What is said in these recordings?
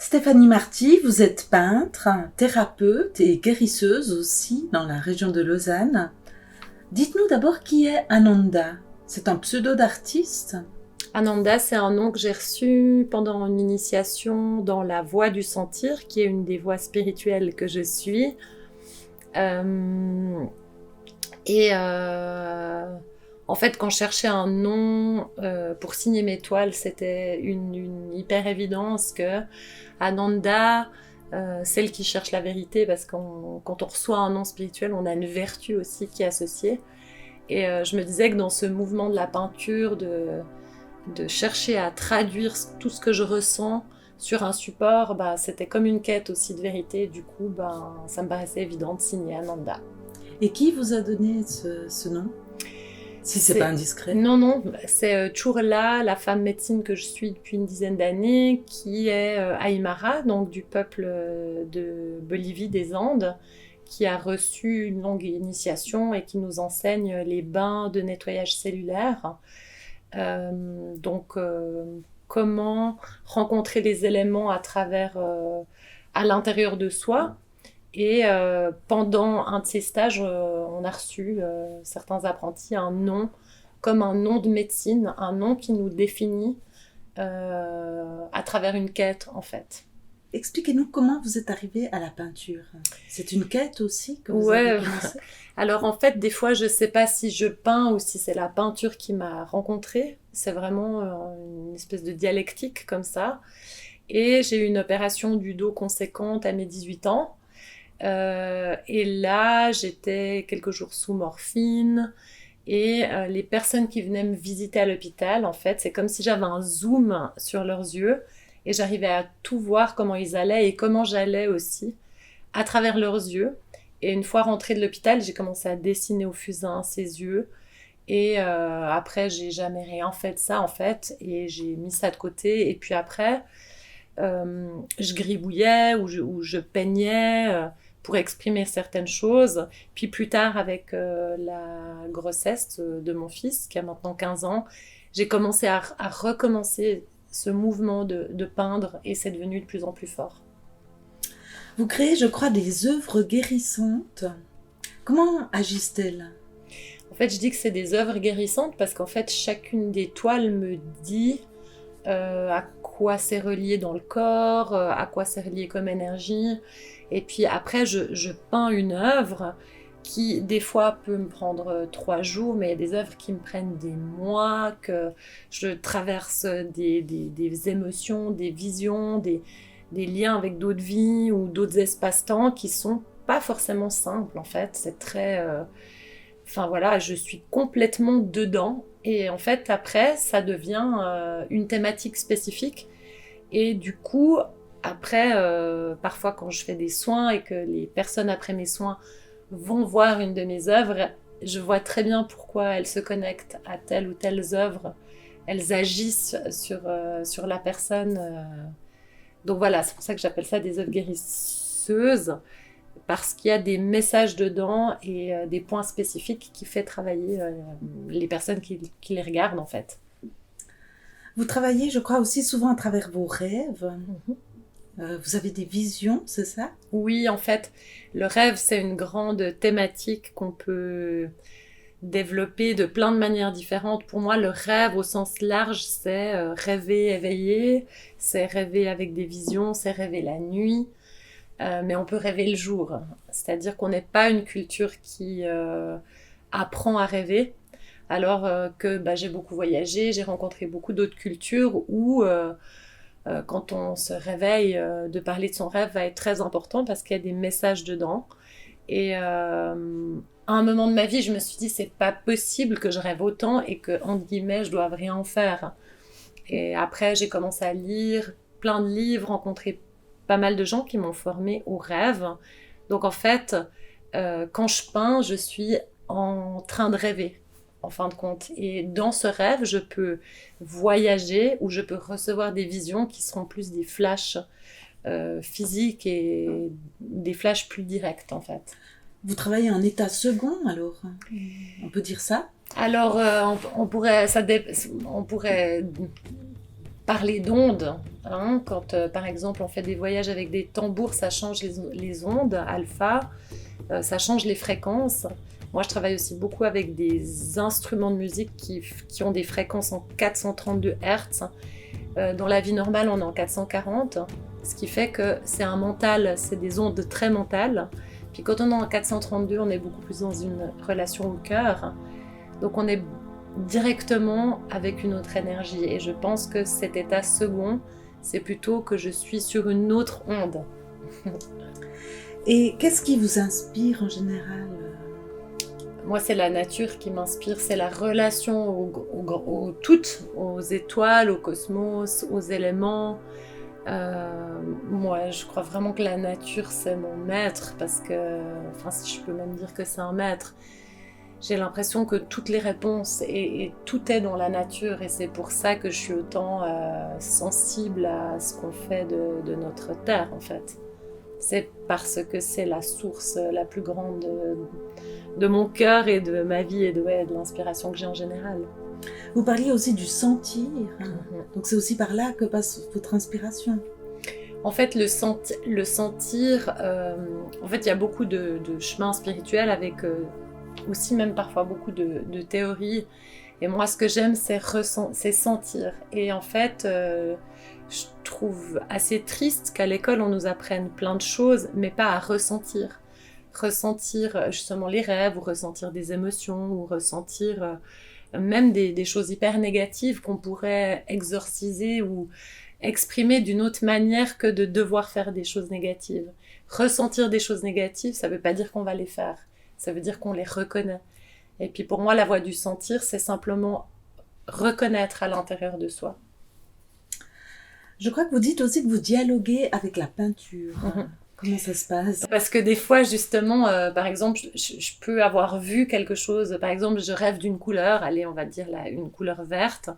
Stéphanie Marty, vous êtes peintre, thérapeute et guérisseuse aussi dans la région de Lausanne. Dites-nous d'abord qui est Ananda. C'est un pseudo d'artiste? Ananda, c'est un nom que j'ai reçu pendant une initiation dans la voie du sentir, qui est une des voies spirituelles que je suis. Euh, en fait, quand je cherchais un nom pour signer mes toiles, c'était une hyper évidence que Ananda, celle qui cherche la vérité, parce que quand on reçoit un nom spirituel, on a une vertu aussi qui est associée. Et je me disais que dans ce mouvement de la peinture, de chercher à traduire tout ce que je ressens sur un support, c'était comme une quête aussi de vérité. Du coup, ça me paraissait évident de signer Ananda. Et qui vous a donné ce nom? Si c'est pas indiscret. Non, c'est Churla, la femme médecine que je suis depuis une dizaine d'années, qui est Aymara, donc du peuple de Bolivie des Andes, qui a reçu une longue initiation et qui nous enseigne les bains de nettoyage cellulaire. Comment rencontrer les éléments à l'intérieur de soi. Et pendant un de ces stages, on a reçu, certains apprentis, un nom, comme un nom de médecine, un nom qui nous définit à travers une quête, en fait. Expliquez-nous comment vous êtes arrivée à la peinture. C'est une quête aussi que vous avez commencé? Alors en fait, des fois, je ne sais pas si je peins ou si c'est la peinture qui m'a rencontrée. C'est vraiment une espèce de dialectique comme ça. Et j'ai eu une opération du dos conséquente à mes 18 ans. Et là, j'étais quelques jours sous morphine. Et les personnes qui venaient me visiter à l'hôpital, en fait, c'est comme si j'avais un zoom sur leurs yeux. Et j'arrivais à tout voir, comment ils allaient et comment j'allais aussi, à travers leurs yeux. Et une fois rentrée de l'hôpital, j'ai commencé à dessiner au fusain ses yeux. Et après, j'ai jamais rien fait de ça, en fait. Et j'ai mis ça de côté. Et puis après, je gribouillais ou je peignais pour exprimer certaines choses. Puis plus tard, avec la grossesse de mon fils, qui a maintenant 15 ans, j'ai commencé à recommencer ce mouvement de peindre, et c'est devenu de plus en plus fort. Vous créez, je crois, des œuvres guérissantes. Comment agissent-elles? En fait, je dis que c'est des œuvres guérissantes parce qu'en fait, chacune des toiles me dit à quoi c'est relié dans le corps, à quoi c'est relié comme énergie. Et puis après, je peins une œuvre qui, des fois, peut me prendre 3 jours, mais il y a des œuvres qui me prennent des mois, que je traverse des émotions, des visions, des liens avec d'autres vies ou d'autres espaces-temps qui sont pas forcément simples, en fait. C'est très... Enfin voilà, je suis complètement dedans. Et en fait, après, ça devient une thématique spécifique. Et du coup, après, parfois quand je fais des soins et que les personnes après mes soins vont voir une de mes œuvres, je vois très bien pourquoi elles se connectent à telle ou telle œuvre. Elles agissent sur la personne. Donc voilà, c'est pour ça que j'appelle ça des œuvres guérisseuses, parce qu'il y a des messages dedans et des points spécifiques qui fait travailler les personnes qui les regardent, en fait. Vous travaillez, je crois, aussi souvent à travers vos rêves. Mm-hmm. Vous avez des visions, c'est ça? Oui, en fait, le rêve, c'est une grande thématique qu'on peut développer de plein de manières différentes. Pour moi, le rêve au sens large, c'est rêver éveillé, c'est rêver avec des visions, c'est rêver la nuit. Mais on peut rêver le jour. C'est-à-dire qu'on n'est pas une culture qui apprend à rêver. Alors que j'ai beaucoup voyagé, j'ai rencontré beaucoup d'autres cultures où quand on se réveille, de parler de son rêve va être très important parce qu'il y a des messages dedans. Et à un moment de ma vie, je me suis dit, c'est pas possible que je rêve autant et que, entre guillemets, je doive rien en faire. Et après, j'ai commencé à lire plein de livres, rencontrer pas mal de gens qui m'ont formée au rêve. Donc en fait, quand je peins, je suis en train de rêver, en fin de compte. Et dans ce rêve, je peux voyager ou je peux recevoir des visions qui seront plus des flashs physiques et des flashs plus directs, en fait. Vous travaillez en état second, alors? On peut dire ça? Alors, on pourrait parler d'ondes. Hein, quand, par exemple, on fait des voyages avec des tambours, ça change les ondes alpha, ça change les fréquences. Moi, je travaille aussi beaucoup avec des instruments de musique qui ont des fréquences en 432 Hz. Dans la vie normale, on est en 440, ce qui fait que c'est un mental, c'est des ondes très mentales. Puis quand on est en 432, on est beaucoup plus dans une relation au cœur. Donc on est directement avec une autre énergie. Et je pense que cet état second, c'est plutôt que je suis sur une autre onde. Et qu'est-ce qui vous inspire en général? Moi, c'est la nature qui m'inspire, c'est la relation toutes, aux étoiles, au cosmos, aux éléments. Moi, je crois vraiment que la nature, c'est mon maître, parce que, enfin, si je peux même dire que c'est un maître, j'ai l'impression que toutes les réponses et tout est dans la nature, et c'est pour ça que je suis autant sensible à ce qu'on fait de notre terre, en fait. C'est parce que c'est la source la plus grande de mon cœur et de ma vie et de l'inspiration que j'ai en général. Vous parliez aussi du sentir, donc c'est aussi par là que passe votre inspiration. En fait, le sentir, en fait, il y a beaucoup de chemins spirituels avec aussi même parfois beaucoup de théories. Et moi, ce que j'aime, c'est sentir. Et en fait, je trouve assez triste qu'à l'école, on nous apprenne plein de choses, mais pas à ressentir. Ressentir justement les rêves, ou ressentir des émotions, ou ressentir même des choses hyper négatives qu'on pourrait exorciser ou exprimer d'une autre manière que de devoir faire des choses négatives. Ressentir des choses négatives, ça ne veut pas dire qu'on va les faire. Ça veut dire qu'on les reconnaît. Et puis pour moi, la voie du sentir, c'est simplement reconnaître à l'intérieur de soi. Je crois que vous dites aussi que vous dialoguez avec la peinture. Comment ça se passe? Parce que des fois, justement, par exemple, je peux avoir vu quelque chose. Par exemple, je rêve d'une couleur, allez, on va dire une couleur verte.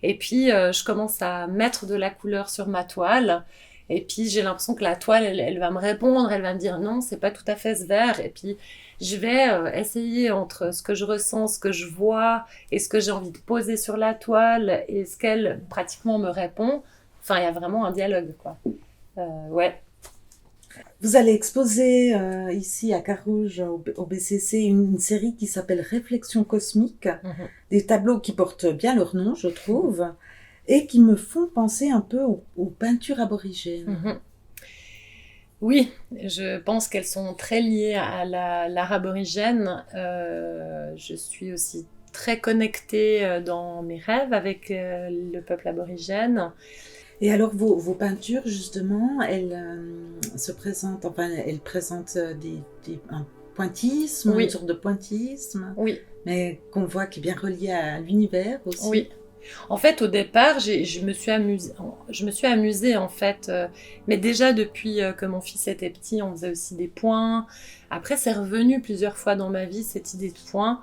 Et puis, je commence à mettre de la couleur sur ma toile. Et puis, j'ai l'impression que la toile, elle va me répondre. Elle va me dire non, c'est pas tout à fait ce vert. Et puis, je vais essayer entre ce que je ressens, ce que je vois et ce que j'ai envie de poser sur la toile et ce qu'elle pratiquement me répond. Enfin, il y a vraiment un dialogue, quoi. Ouais. Vous allez exposer ici à Carouge, au BCC, une série qui s'appelle Réflexions cosmiques, des tableaux qui portent bien leur nom, je trouve, et qui me font penser un peu aux peintures aborigènes. Oui, je pense qu'elles sont très liées à l'art aborigène. Je suis aussi très connectée dans mes rêves avec le peuple aborigène. Et alors vos peintures, justement, elles présentent un pointillisme, oui. Une sorte de pointillisme, oui. Mais qu'on voit qui est bien relié à l'univers aussi. Oui. En fait, au départ, je me suis amusée en fait, mais déjà depuis que mon fils était petit, on faisait aussi des points. Après, c'est revenu plusieurs fois dans ma vie, cette idée de points.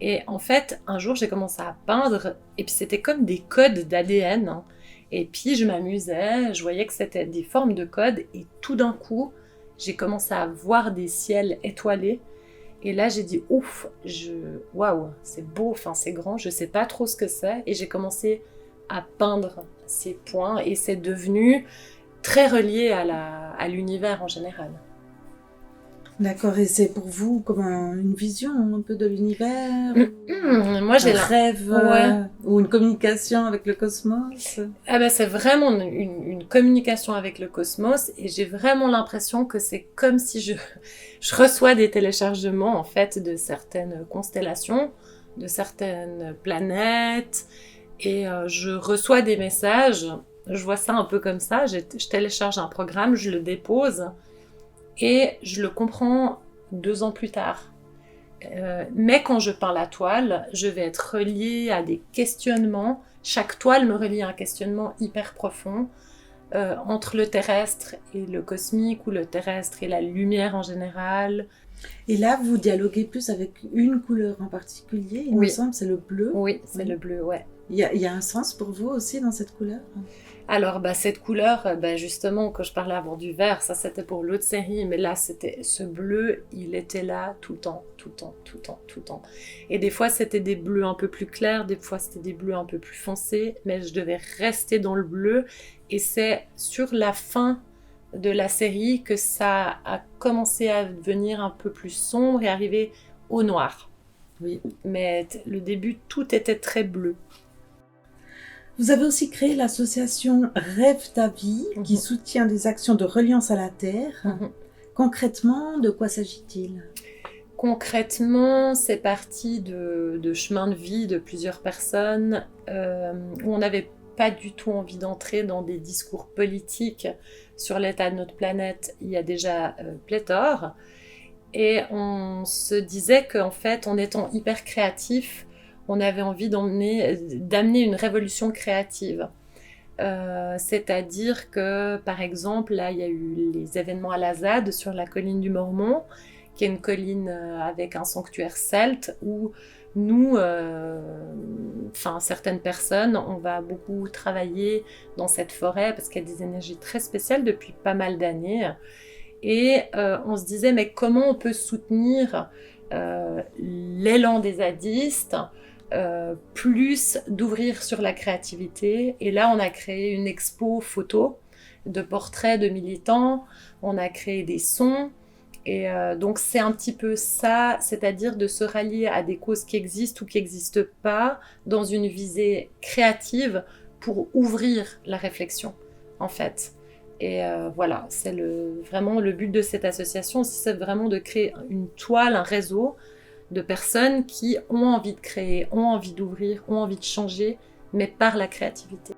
Et en fait, un jour, j'ai commencé à peindre, et puis c'était comme des codes d'ADN, hein. Et puis je m'amusais, je voyais que c'était des formes de codes, et tout d'un coup, j'ai commencé à voir des ciels étoilés. Et là, j'ai dit ouf, waouh, c'est beau, enfin c'est grand, je sais pas trop ce que c'est. Et j'ai commencé à peindre ces points, et c'est devenu très relié à l'univers en général. D'accord, et c'est pour vous comme une vision un peu de l'univers? Moi, j'ai un rêve ou une communication avec le cosmos? Ah ben, c'est vraiment une communication avec le cosmos, et j'ai vraiment l'impression que c'est comme si je reçois des téléchargements en fait de certaines constellations, de certaines planètes, et je reçois des messages. Je vois ça un peu comme ça, je télécharge un programme, je le dépose, et je le comprends 2 ans plus tard. Mais quand je peins la toile, je vais être reliée à des questionnements. Chaque toile me relie à un questionnement hyper profond entre le terrestre et le cosmique, ou le terrestre et la lumière en général. Et là, vous dialoguez plus avec une couleur en particulier, il me semble, c'est le bleu. Oui, c'est le bleu, ouais. Il y a un sens pour vous aussi dans cette couleur? Alors, cette couleur, justement, quand je parlais avant du vert, ça c'était pour l'autre série, mais là, c'était ce bleu, il était là tout le temps, tout le temps, tout le temps, tout le temps. Et des fois, c'était des bleus un peu plus clairs, des fois, c'était des bleus un peu plus foncés, mais je devais rester dans le bleu. Et c'est sur la fin de la série que ça a commencé à devenir un peu plus sombre et arriver au noir. Oui. Mais le début, tout était très bleu. Vous avez aussi créé l'association Rêve ta vie, qui soutient des actions de reliance à la Terre. Concrètement, de quoi s'agit-il? Concrètement, c'est parti de chemins de vie de plusieurs personnes où on n'avait pas du tout envie d'entrer dans des discours politiques sur l'état de notre planète. Il y a déjà pléthore. Et on se disait qu'en fait, en étant hyper créatif, on avait envie d'amener une révolution créative. C'est-à-dire que, par exemple, là, il y a eu les événements à la ZAD sur la colline du Mormont, qui est une colline avec un sanctuaire celte, où nous, certaines personnes, on va beaucoup travailler dans cette forêt, parce qu'il y a des énergies très spéciales depuis pas mal d'années. Et on se disait, mais comment on peut soutenir l'élan des zadistes, plus d'ouvrir sur la créativité. Et là, on a créé une expo photo de portraits de militants, on a créé des sons, et donc c'est un petit peu ça, c'est-à-dire de se rallier à des causes qui existent ou qui n'existent pas, dans une visée créative pour ouvrir la réflexion, en fait. Et voilà, c'est vraiment le but de cette association, c'est vraiment de créer une toile, un réseau de personnes qui ont envie de créer, ont envie d'ouvrir, ont envie de changer, mais par la créativité.